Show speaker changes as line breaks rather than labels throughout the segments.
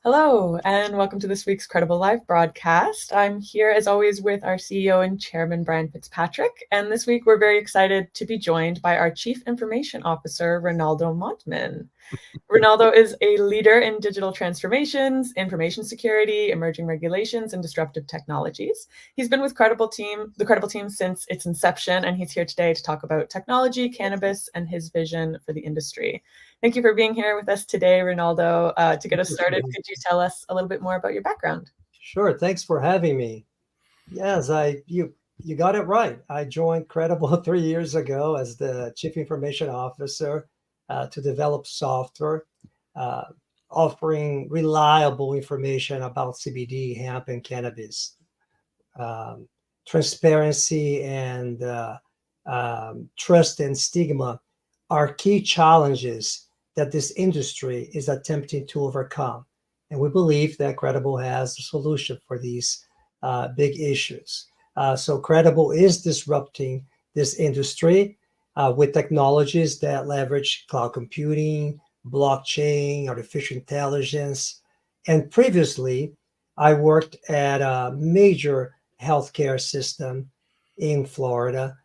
Hello, and welcome to this week's Qredible Live broadcast. I'm here, as always, with our CEO and Chairman, Brian Fitzpatrick. And this week, we're very excited to be joined by our Chief Information Officer, Ronaldo Montmann. Ronaldo is a leader in digital transformations, information security, emerging regulations, and disruptive technologies. He's been with the Qredible team since its inception, and he's here today to talk about technology, cannabis, and his vision for the industry. Thank you for being here with us today, Ronaldo. To get us started, could you tell us a little bit more about your background?
Sure. Thanks for having me. Yes, you got it right. I joined Qredible 3 years ago as the Chief Information Officer to develop software uh, offering reliable information about CBD, hemp, and cannabis. Um, Transparency and trust and stigma are key challenges that this industry is attempting to overcome. And we believe that Qredible has a solution for these big issues. So Qredible is disrupting this industry with technologies that leverage cloud computing, blockchain, artificial intelligence. And previously, I worked at a major healthcare system in Florida.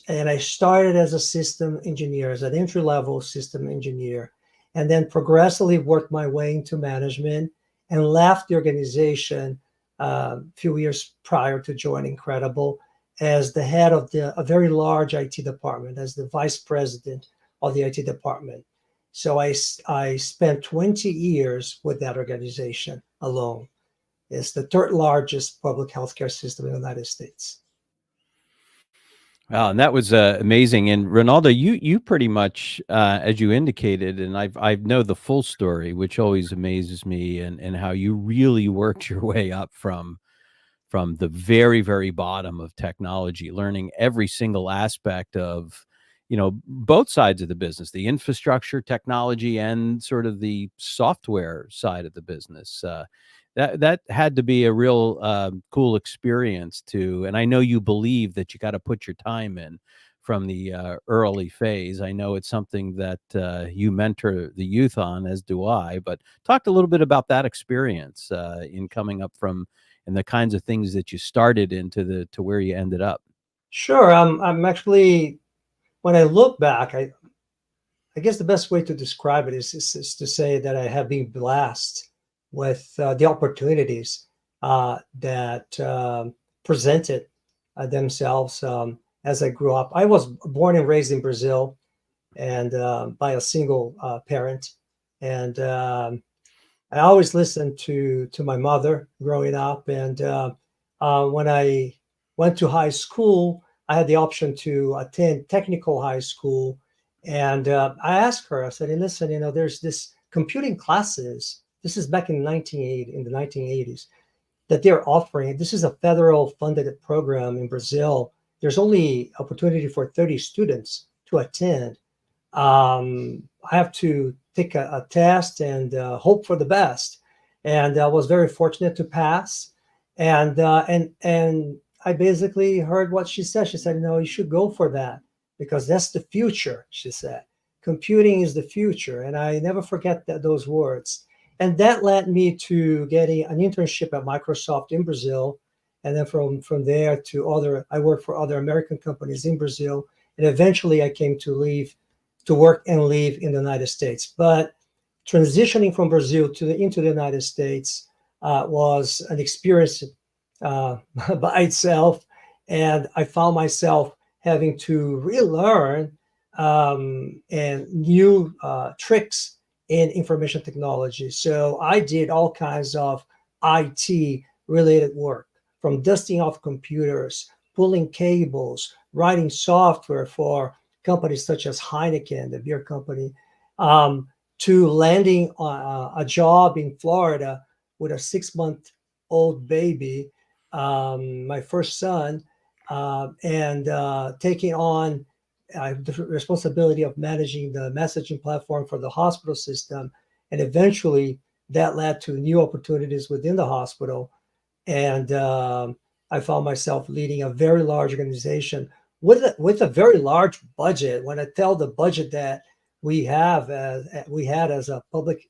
And I started as a system engineer, as an entry level system engineer, and then progressively worked my way into management and left the organization a few years prior to joining Qredible as the head of a very large IT department, as the vice president of the IT department. So I spent 20 years with that organization alone. It's the third largest public healthcare system in the United States.
Wow, and that was amazing. And Ronaldo, you pretty much, as you indicated, and I know the full story, which always amazes me, and how you really worked your way up from the very very bottom of technology, learning every single aspect of both sides of the business, the infrastructure, technology, and sort of the software side of the business. That had to be a real cool experience too. And I know you believe that you got to put your time in from the early phase. I know it's something that you mentor the youth on, as do I. But talk a little bit about that experience in coming up from and the kinds of things that you started into to where you ended up.
Sure. I'm actually, when I look back, I guess the best way to describe it is to say that I have been blessed with the opportunities that presented themselves as I grew up. I was born and raised in Brazil, and by a single parent, and I always listened to my mother growing up. And when I went to high school, I had the option to attend technical high school. And I asked her, I said, hey, listen, there's this computing classes. This is back in 1980, in the 1980s, that they're offering. This is a federal funded program in Brazil. There's only opportunity for 30 students to attend. I have to take a test and hope for the best. And I was very fortunate to pass. And I basically heard what she said. She said, you should go for that because that's the future, she said. Computing is the future. And I never forget those words. And that led me to getting an internship at Microsoft in Brazil. And then from there I worked for other American companies in Brazil. And eventually I came to work and live in the United States. But transitioning from Brazil into the United States was an experience by itself. And I found myself having to relearn and new tricks in information technology. So I did all kinds of IT related work, from dusting off computers, pulling cables, writing software for companies such as Heineken, the beer company, to landing a job in Florida with a 6-month-old baby, my first son, and taking on the responsibility of managing the messaging platform for the hospital system. And eventually that led to new opportunities within the hospital. And I found myself leading a very large organization with a very large budget. When I tell the budget that we had as a public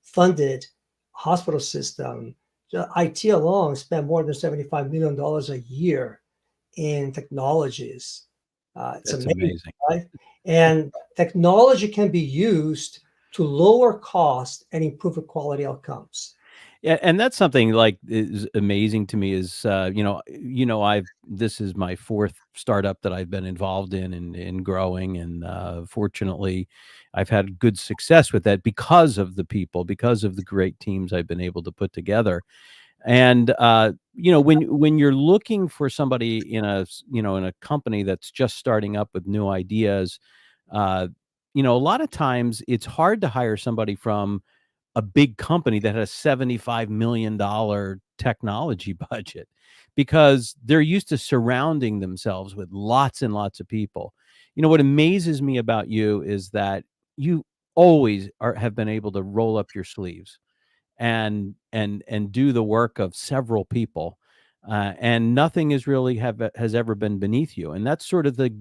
funded hospital system, IT alone, spend more than $75 million a year in technologies. It's
That's
amazing,
amazing.
right? And technology can be used to lower cost and improve the quality outcomes.
Yeah, and that's something like is amazing to me is this is my fourth startup that I've been involved in growing, and fortunately, I've had good success with that because of the people, because of the great teams I've been able to put together. And when you're looking for somebody in a company that's just starting up with new ideas, uh, a lot of times it's hard to hire somebody from a big company that has $75 million technology budget because they're used to surrounding themselves with lots and lots of people. What amazes me about you is that you always have been able to roll up your sleeves and do the work of several people, and nothing is really has ever been beneath you, and that's sort of the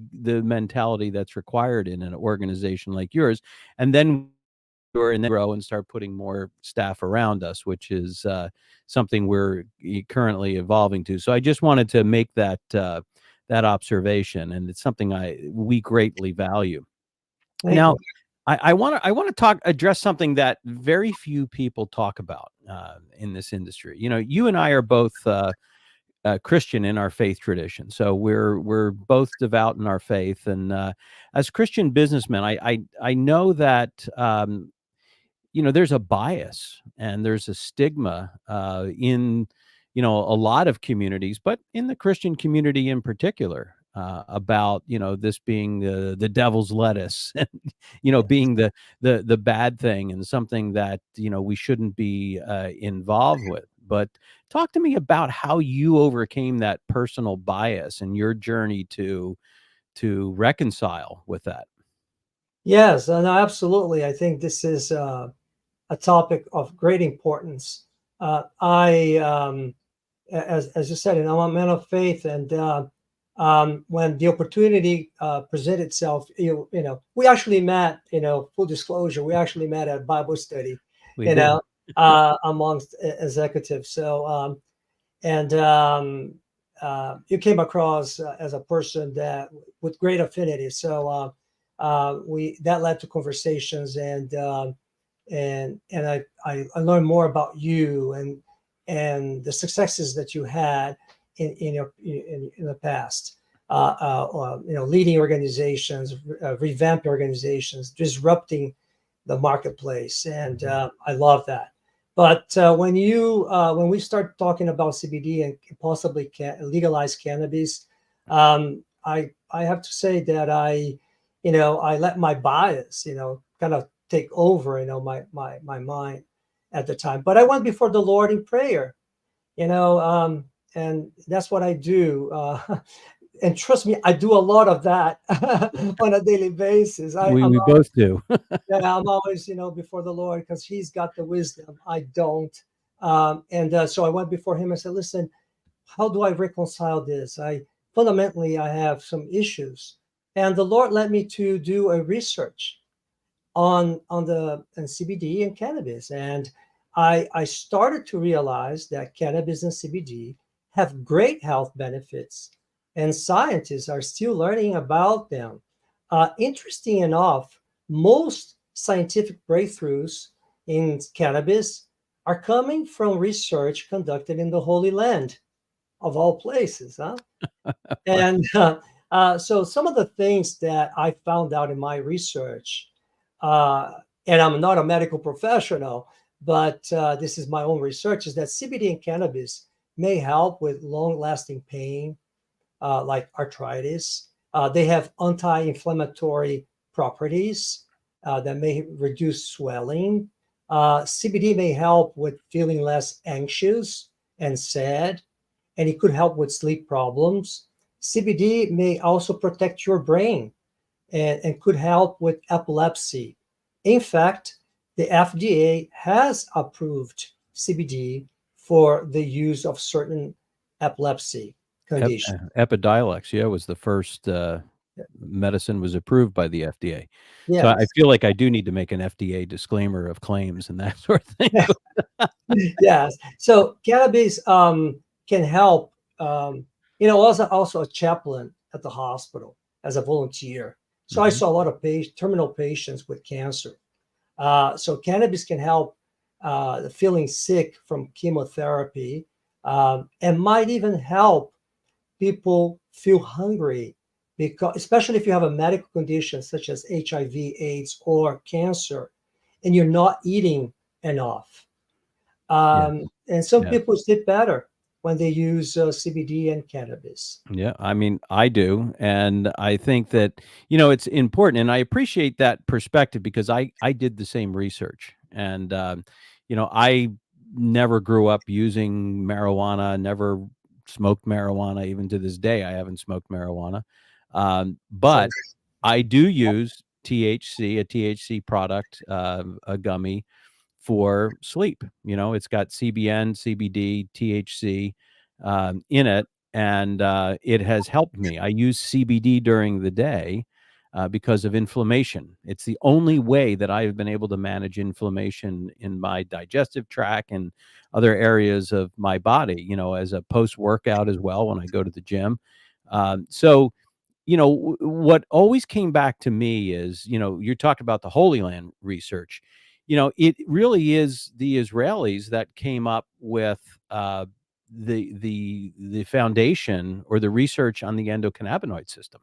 mentality that's required in an organization like yours. And then grow and start putting more staff around us, which is something we're currently evolving to. So I just wanted to make that observation, and it's something we greatly value.
Thank
Now,
you.
I want to address something that very few people talk about in this industry. You and I are both Christian in our faith tradition, so we're both devout in our faith. And as Christian businessmen, I know that there's a bias and there's a stigma in a lot of communities, but in the Christian community in particular, about this being the devil's lettuce, and being the bad thing and something that we shouldn't be involved with. But talk to me about how you overcame that personal bias and your journey to reconcile with that.
Yes, no, absolutely. I think this is a topic of great importance. I, as you said, I'm a man of faith, and when the opportunity presented itself, we actually met. Full disclosure, we actually met at Bible study.
We did.
Amongst executives. So, and you came across as a person that with great affinity. So we that led to conversations, and I learned more about you and the successes that you had in the past. Leading organizations, revamping organizations, disrupting the marketplace, and I love that. But when we start talking about CBD and possibly legalized cannabis, I have to say that I let my bias, kind of take over, my mind at the time. But I went before the Lord in prayer, and that's what I do. And trust me, I do a lot of that on a daily basis.
We both do.
Yeah, I'm always, before the Lord because He's got the wisdom. I don't. And so I went before Him and said, "Listen, how do I reconcile this? Fundamentally I have some issues." And the Lord led me to do a research on CBD and cannabis, and I started to realize that cannabis and CBD have great health benefits, and scientists are still learning about them. Interesting enough, most scientific breakthroughs in cannabis are coming from research conducted in the Holy Land, of all places, huh? And so some of the things that I found out in my research, and I'm not a medical professional, but this is my own research, is that CBD and cannabis may help with long-lasting pain, like arthritis. They have anti-inflammatory properties that may reduce swelling. CBD may help with feeling less anxious and sad, and it could help with sleep problems. CBD may also protect your brain and could help with epilepsy. In fact, the FDA has approved CBD for the use of certain epilepsy conditions.
Epidiolex, yeah, was the first medicine was approved by the FDA. So I
Yes.
feel like I do need to make an FDA disclaimer of claims and that sort of thing.
Yes. So cannabis can help. Also a chaplain at the hospital as a volunteer. So I
Mhm.
saw a lot of terminal patients with cancer. So cannabis can help feeling sick from chemotherapy, and might even help people feel hungry, because especially if you have a medical condition such as HIV, AIDS, or cancer, and you're not eating enough.
Yeah.
And some
Yeah.
people sleep better when they use CBD and cannabis.
Yeah, I mean, I do, and I think that it's important, and I appreciate that perspective because I did the same research, and I never grew up using marijuana, never smoked marijuana, even to this day, I haven't smoked marijuana,
So
but I do use THC, a THC product, a gummy for sleep. It's got CBN, CBD, THC in it, and it has helped me. I use CBD during the day because of inflammation. It's the only way that I have been able to manage inflammation in my digestive tract and other areas of my body, as a post workout as well when I go to the gym. So, what always came back to me is, you talked about the Holy Land research. It really is the Israelis that came up with the foundation or the research on the endocannabinoid system,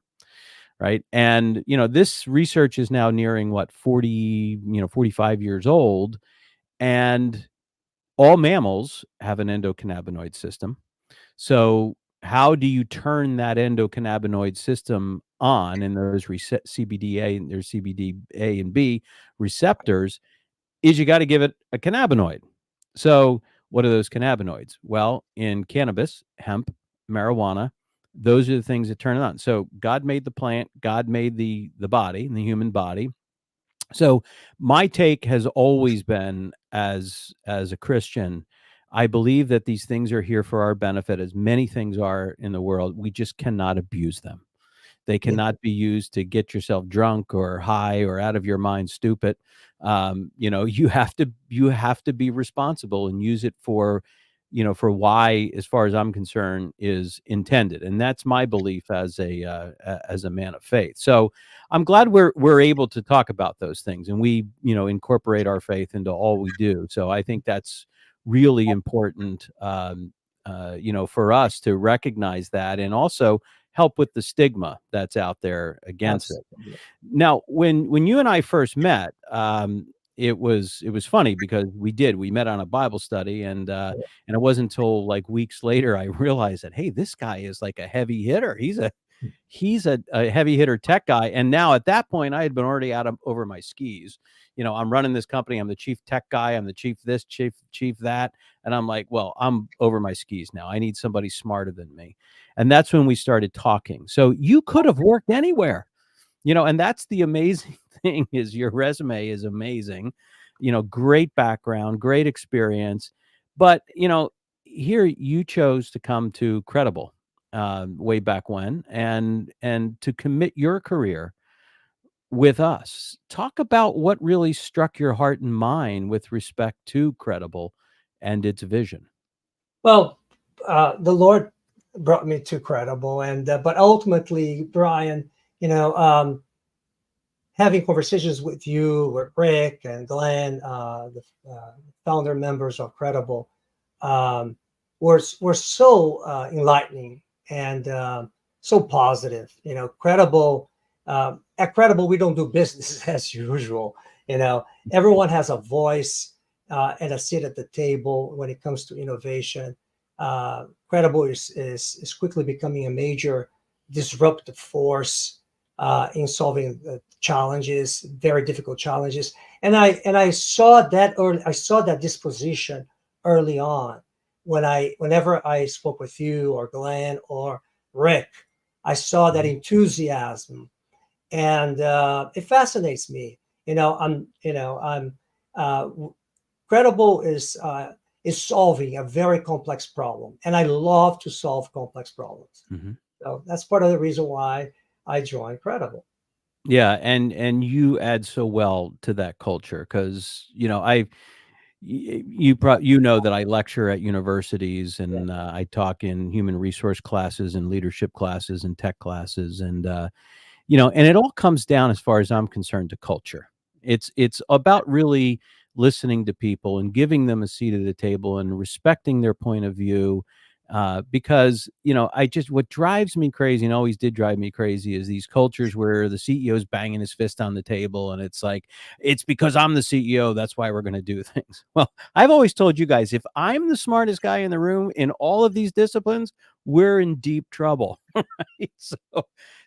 right? And this research is now nearing what 45 years old, and all mammals have an endocannabinoid system. So, how do you turn that endocannabinoid system on in those CBDA and there's CBD A and B receptors? Is you got to give it a cannabinoid. So, what are those cannabinoids? Well, in cannabis, hemp, marijuana, those are the things that turn it on. So, God made the plant, God made the body, the human body. So my take has always been, as a Christian, I believe that these things are here for our benefit, as many things are in the world. We just cannot abuse them. They
yeah,
cannot be used to get yourself drunk or high or out of your mind stupid. You have to be responsible and use it for why, as far as I'm concerned, is intended, and that's my belief as a man of faith. So I'm glad we're able to talk about those things, and we incorporate our faith into all we do. So I think that's really important, for us to recognize that, and also help with the stigma that's out there against it.
absolutely.
Now, when you and I first met, it was funny because we met on a Bible study, and it wasn't until like weeks later I realized that, hey, this guy is like a heavy hitter. He's a heavy hitter tech guy, and now at that point I had been already over my skis. I'm running this company. I'm the chief tech guy. I'm the chief this, chief that, and I'm like, well, I'm over my skis now. I need somebody smarter than me, and that's when we started talking. So you could have worked anywhere. And that's the amazing thing is your resume is amazing. Great background, great experience. But, here you chose to come to Credible way back when and to commit your career with us. Talk about what really struck your heart and mind with respect to Credible and its vision.
Well, the Lord brought me to Credible, and but ultimately, Brian, you know, having conversations with you, with Rick and Glenn, the founder members of Credible, um, were so enlightening and so positive. Credible. At Credible, we don't do business as usual. Everyone has a voice and a seat at the table when it comes to innovation. Credible is quickly becoming a major disruptive force in solving challenges, very difficult challenges. And I saw that early. I saw that disposition early on whenever I spoke with you or Glenn or Rick. I saw that
Mhm.
enthusiasm, and it fascinates me. I'm uh, Credible is solving a very complex problem, and I love to solve complex problems.
Mhm.
So that's part of the reason why I joined Qredible.
Yeah, and you add so well to that culture because you know that I lecture at universities
Yeah,
and I talk in human resource classes and leadership classes and tech classes and and it all comes down, as far as I'm concerned, to culture. It's about really listening to people and giving them a seat at the table and respecting their point of view. Because I just what drives me crazy and always did drive me crazy is these cultures where the CEO is banging his fist on the table and it's like it's because I'm the CEO, that's why we're going to do things. Well, I've always told you guys, if I'm the smartest guy in the room in all of these disciplines, we're in deep trouble. Right?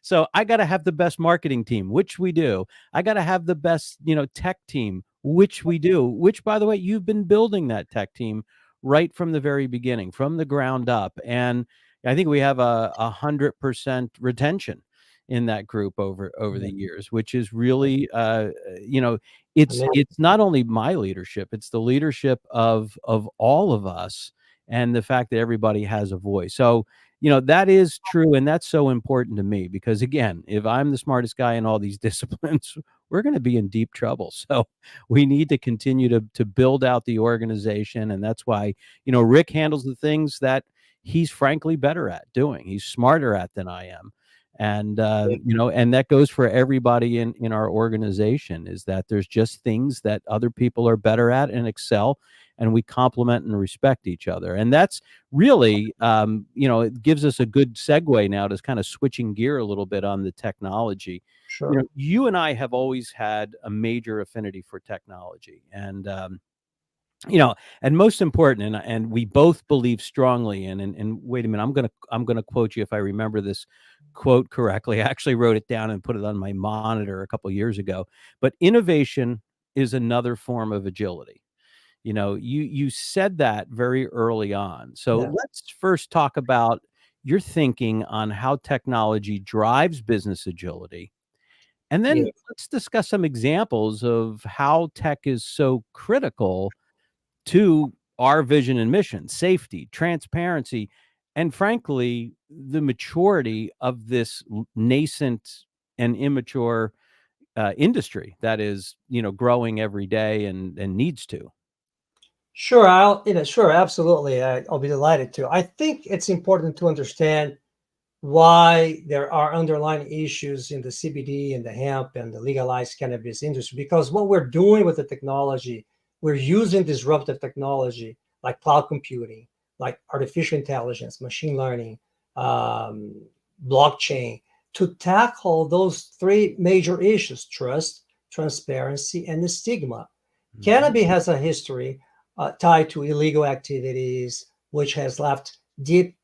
So I got to have the best marketing team, which we do. I got to have the best, tech team, which we do, which, by the way, you've been building that tech team right from the very beginning, from the ground up. And I think we have a 100% retention in that group over
yeah,
the years, which is really,
amazing.
it's not only my leadership, it's the leadership of all of us and the fact that everybody has a voice. So, that is true. And that's so important to me because, again, if I'm the smartest guy in all these disciplines, we're going to be in deep trouble. So we need to continue to build out the organization. And that's why, Rick handles the things that he's frankly better at doing. He's smarter at than I am. And, and that goes for everybody in our organization is that there's just things that other people are better at and excel and we complement and respect each other. And that's really, it gives us a good segue now to kind of switching gear a little bit on the technology.
Sure.
You and I have always had a major affinity for technology, and and most important, and we both believe strongly in. And wait a minute, I'm gonna quote you if I remember this quote correctly. I actually wrote it down and put it on my monitor a couple years ago. But innovation is another form of agility. You said that very early on. So
Yeah.
let's first talk about your thinking on how technology drives business agility. And then
Yeah.
let's discuss some examples of how tech is so critical to our vision and mission, safety, transparency, and frankly, the maturity of this nascent and immature industry that is, growing every day and needs to.
Sure. Sure. Absolutely. I'll be delighted to. I think it's important to understand why there are underlying issues in the CBD and the hemp and the legalized cannabis industry. Because what we're doing with the technology, we're using disruptive technology like cloud computing, like artificial intelligence, machine learning, um, blockchain, to tackle those three major issues: trust, transparency, and the stigma.
Mhm.
Cannabis has a history tied to illegal activities, which has left deep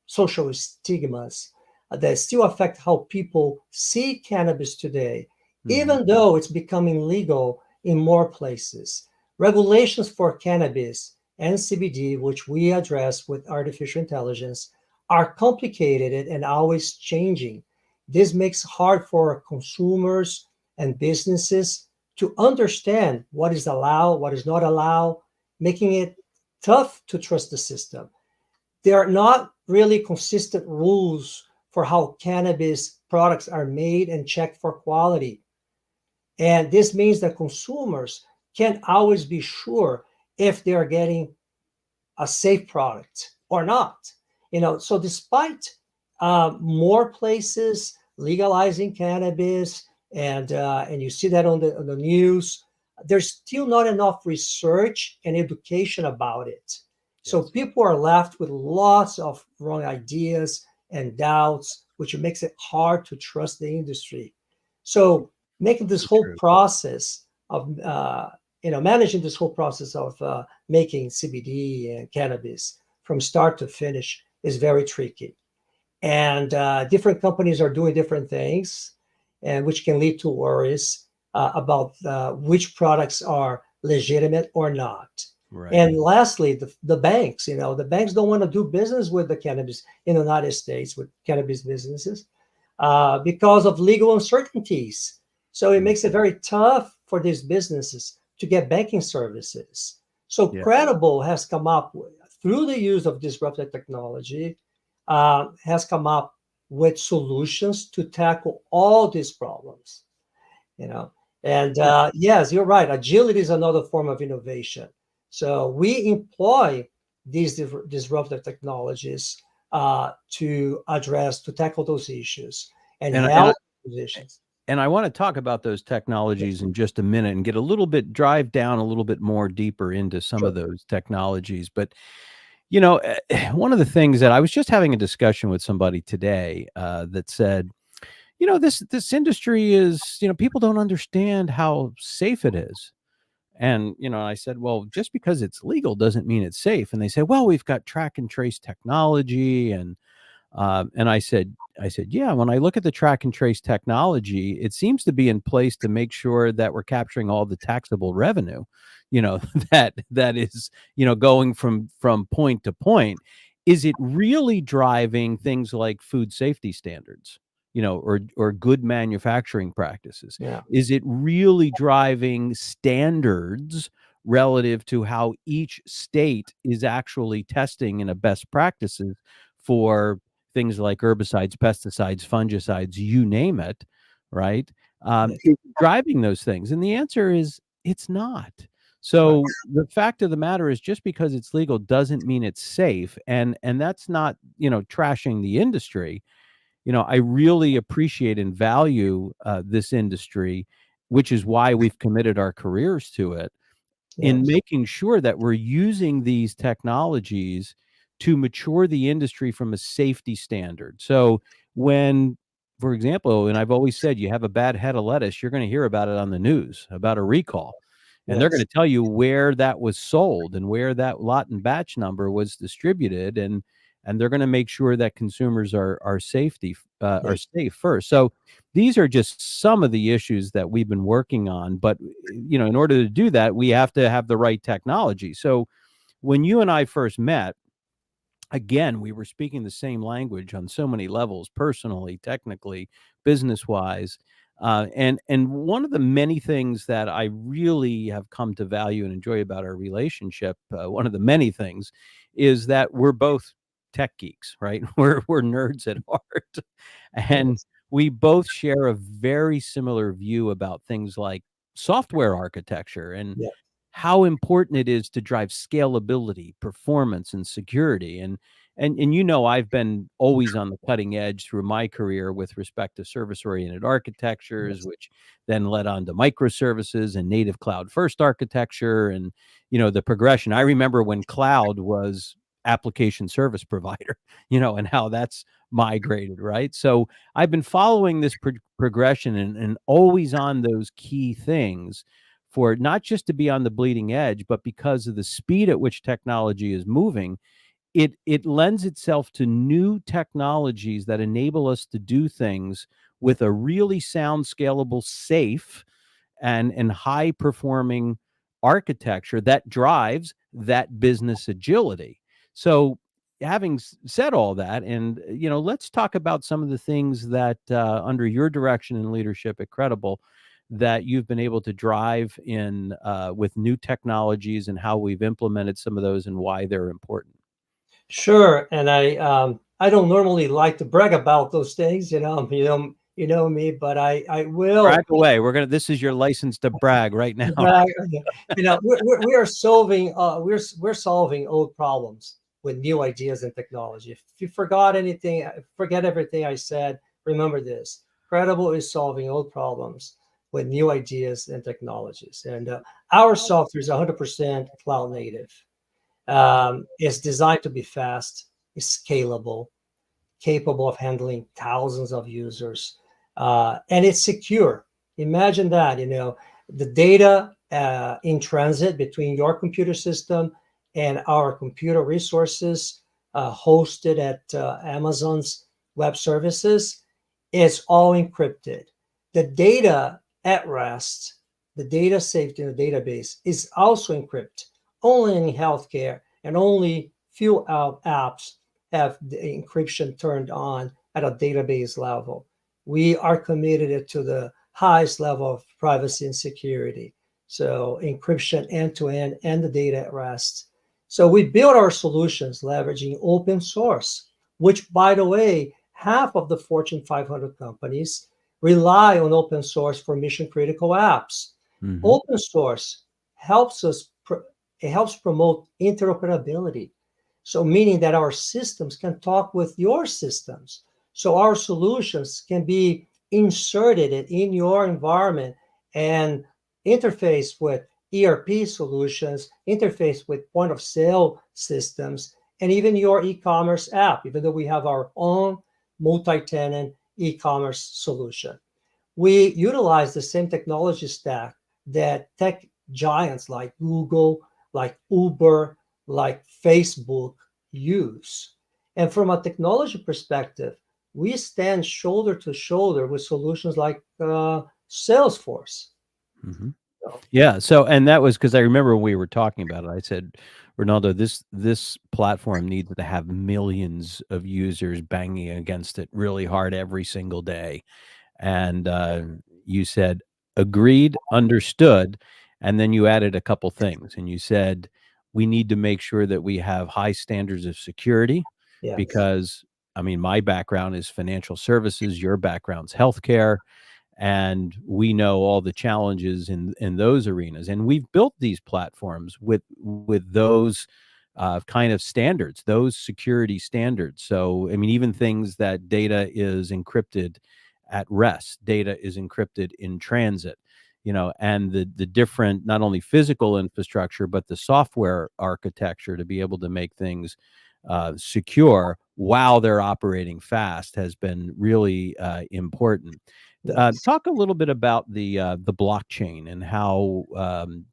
social stigmas that still affect how people see cannabis today,
Mhm.
even though it's becoming legal in more places. Regulations for cannabis and CBD, which we address with artificial intelligence, are complicated and always changing. This makes it hard for consumers and businesses to understand what is allowed, what is not allowed, making it tough to trust the system. There are not really consistent rules for how cannabis products are made and checked for quality. And this means that consumers can't always be sure if they are getting a safe product or not. So despite more places legalizing cannabis, and you see that on the news, there's still not enough research and education about it. So
Yes,
people are left with lots of wrong ideas and doubts, which makes it hard to trust the industry. So making this
so
whole
true.
process of managing this whole process of making CBD and cannabis from start to finish is very tricky. And different companies are doing different things, and which can lead to worries about which products are legitimate or not.
Right.
And lastly, the banks, the banks don't want to do business with the cannabis in the United States, with cannabis businesses, because of legal uncertainties. So it
Mm.
makes it very tough for these businesses to get banking services. So
Yeah.
Credible has come up with, through the use of disruptive technology, has come up with solutions to tackle all these problems, you know. And yes, you're right. Agility is another form of innovation. So we employ these disruptive technologies to tackle those issues and
And and
help positions.
and I want to talk about those technologies in just a minute and get a little bit drive down a little bit more deeper into some of
Sure.
those technologies. But one of the things that I was just having a discussion with somebody today that said, this industry is, people don't understand how safe it is. And, I said, well, just because it's legal doesn't mean it's safe. And they said, well, we've got track and trace technology. And I said, yeah, when I look at the track and trace technology, it seems to be in place to make sure that we're capturing all the taxable revenue, that is, going from point to point. Is it really driving things like food safety standards, or good manufacturing practices?
Yeah.
Is it really driving standards relative to how each state is actually testing in a best practices for things like herbicides, pesticides, fungicides, you name it, right?
Yes.
It's driving those things. And the answer is it's not.
Right.
So the fact of the matter is just because it's legal doesn't mean it's safe. And that's not, trashing the industry. I really appreciate and value this industry, which is why we've committed our careers to it, in
Yes.
making sure that we're using these technologies to mature the industry from a safety standard. So when, for example, and I've always said, you have a bad head of lettuce, you're going to hear about it on the news, about a recall. And they're going
Yes.
to tell you where that was sold and where that lot and batch number was distributed, and they're going to make sure that consumers are
Yes.
safe first. So these are just some of the issues that we've been working on. But in order to do that, we have to have the right technology. So when you and I first met, again, we were speaking the same language on so many levels, personally, technically, business wise. And one of the many things that I really have come to value and enjoy about our relationship, one of the many things, is that we're both tech geeks, right? We're nerds at heart, and
Yes.
we both share a very similar view about things like software architecture and
Yeah.
how important it is to drive scalability, performance, and security. And I've been always on the cutting edge through my career with respect to service-oriented architectures,
Yes.
which then led on to microservices and native cloud-first architecture, and the progression. I remember when cloud was application service provider, and how that's migrated, right? So I've been following this progression and always on those key things, for not just to be on the bleeding edge, but because of the speed at which technology is moving, it lends itself to new technologies that enable us to do things with a really sound, scalable, safe, and high performing architecture that drives that business agility. So having said all that, and let's talk about some of the things that under your direction and leadership at Qredible, that you've been able to drive in with new technologies, and how we've implemented some of those and why they're important.
Sure. And I don't normally like to brag about those things, you know me, but I will
Brag away. This is your license to brag right now.
brag. We are solving we're solving old problems with new ideas and technology. If you forgot anything, forget everything I said. Remember this: Credible is solving old problems with new ideas and technologies, and our software is 100% cloud native. It's designed to be fast, it's scalable, capable of handling thousands of users, and it's secure. Imagine that, the data in transit between your computer system and our computer resources hosted at Amazon's web services is all encrypted. The data at rest, the data saved in the database is also encrypted. Only in healthcare and only few apps have the encryption turned on at a database level. We are committed to the highest level of privacy and security. So encryption end to end and the data at rest. So we build our solutions leveraging open source, which by the way half of the Fortune 500 companies rely on open source for mission critical apps. Open source helps it helps promote interoperability. So meaning that our systems can talk with your systems. So our solutions can be inserted in your environment and interface with ERP solutions, interface with point of sale systems, and even your e-commerce app, even though we have our own multi-tenant e-commerce solution. We utilize the same technology stack that tech giants like Google, like Uber, like Facebook use. And from a technology perspective, we stand shoulder to shoulder with solutions like Salesforce.
Yeah. So, and that was because I remember when we were talking about it, I said, Ronaldo, this platform needs to have millions of users banging against it really hard every single day. And you said, agreed, understood. And then you added a couple things. And you said, we need to make sure that we have high standards of security
Yes.
because, I mean, my background is financial services, your background's healthcare. And we know all the challenges in those arenas. And we've built these platforms with those kind of standards, those security standards. So, I mean, even things that data is encrypted at rest, data is encrypted in transit, and the different, not only physical infrastructure, but the software architecture to be able to make things secure while they're operating fast has been really important.
Yes.
Talk a little bit about the blockchain and how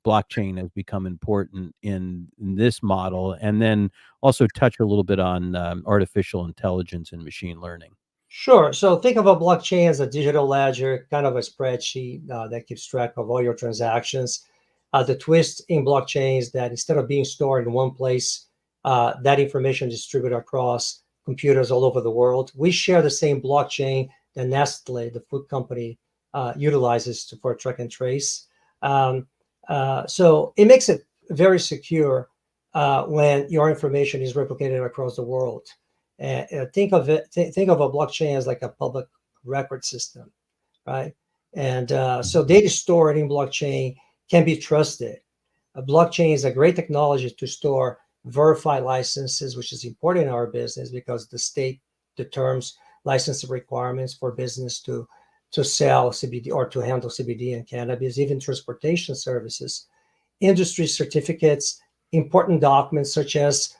blockchain has become important in this model, and then also touch a little bit on artificial intelligence and machine learning.
Sure. So think of a blockchain as a digital ledger, kind of a spreadsheet that keeps track of all your transactions. The twist in blockchain is that instead of being stored in one place, that information is distributed across computers all over the world. We share the same blockchain that Nestle, the food company, utilizes for track and trace. So it makes it very secure when your information is replicated across the world. Think of a blockchain as like a public record system, right? And so data stored in blockchain can be trusted. A blockchain is a great technology to store verified licenses, which is important in our business because the state determines licensing requirements for business to sell CBD or to handle CBD and cannabis, even transportation services, industry certificates, important documents such as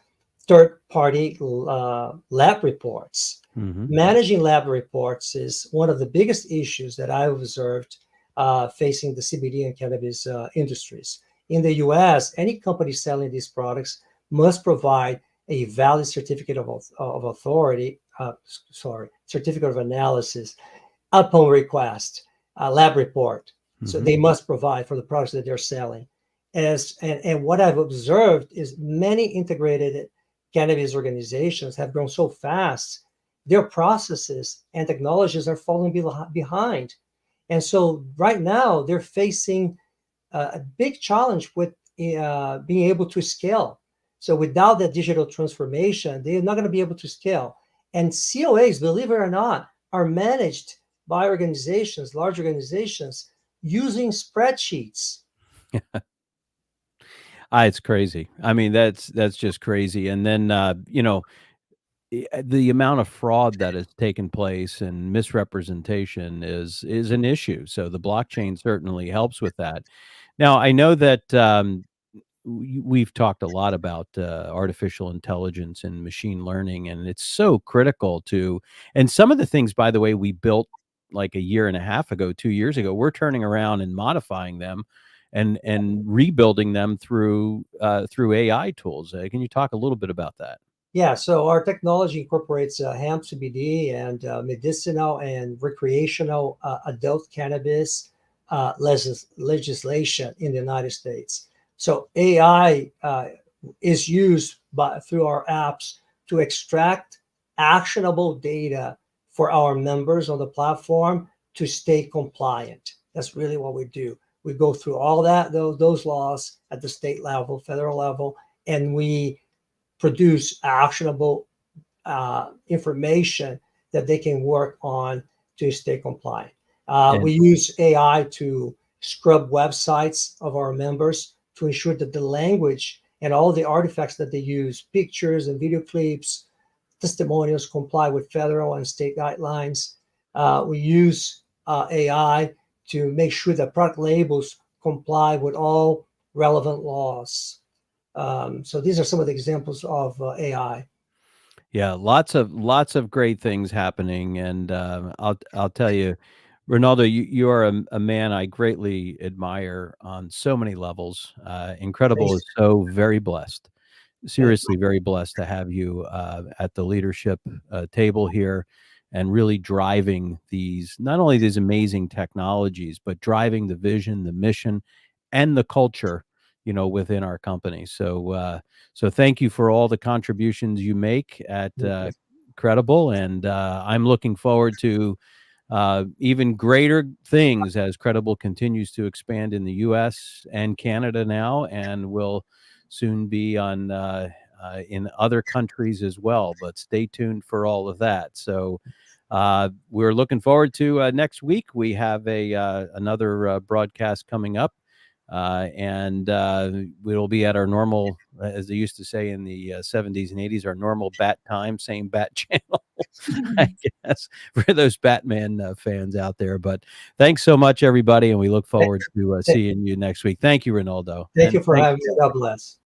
third-party lab reports. Managing lab reports is one of the biggest issues that I've observed facing the CBD and cannabis industries. In the US, any company selling these products must provide a valid certificate of authority, certificate of analysis upon request, a lab report. So they must provide for the products that they're selling. And what I've observed is many integrated cannabis organizations have grown so fast, their processes and technologies are falling behind. And so right now they're facing a big challenge with being able to scale. So without that digital transformation, they're not going to be able to scale. And COAs, believe it or not, are managed by organizations, large organizations, using spreadsheets.
It's crazy. I mean, that's just crazy. And then the amount of fraud that has taken place and misrepresentation is an issue. So the blockchain certainly helps with that. Now, I know that we've talked a lot about artificial intelligence and machine learning, and it's so critical to. And some of the things, by the way, we built like a year and a half ago, 2 years ago, we're turning around and modifying them and rebuilding them through AI tools. Can you talk a little bit about that?
Yeah, so our technology incorporates hemp, CBD, and medicinal and recreational adult cannabis legislation in the United States. So AI is used through our apps to extract actionable data for our members on the platform to stay compliant. That's really what we do. We go through all those laws at the state level, federal level, and we produce actionable information that they can work on to stay compliant.
And
We use AI to scrub websites of our members to ensure that the language and all the artifacts that they use, pictures and video clips, testimonials, comply with federal and state guidelines. We use AI to make sure that product labels comply with all relevant laws. So these are some of the examples of AI.
yeah, lots of great things happening, and I'll tell you, Ronaldo, you are a man I greatly admire on so many levels. Incredible
Thanks.
is so very blessed,
Thank
seriously very blessed to have you at the leadership table here, and really driving these, not only these amazing technologies, but driving the vision, the mission, and the culture, within our company. So thank you for all the contributions you make at
you.
Qredible, and I'm looking forward to even greater things as Qredible continues to expand in the U.S. and Canada now, and will soon be on in other countries as well. But stay tuned for all of that. So we're looking forward to next week. We have another broadcast coming up. And we'll be at our normal, as they used to say in the 70s and 80s, our normal bat time, same bat channel, I guess, for those Batman fans out there. But thanks so much, everybody, and we look forward to seeing you next week. Thank you, Ronaldo.
Thank
And
you for
thank
having me. God bless.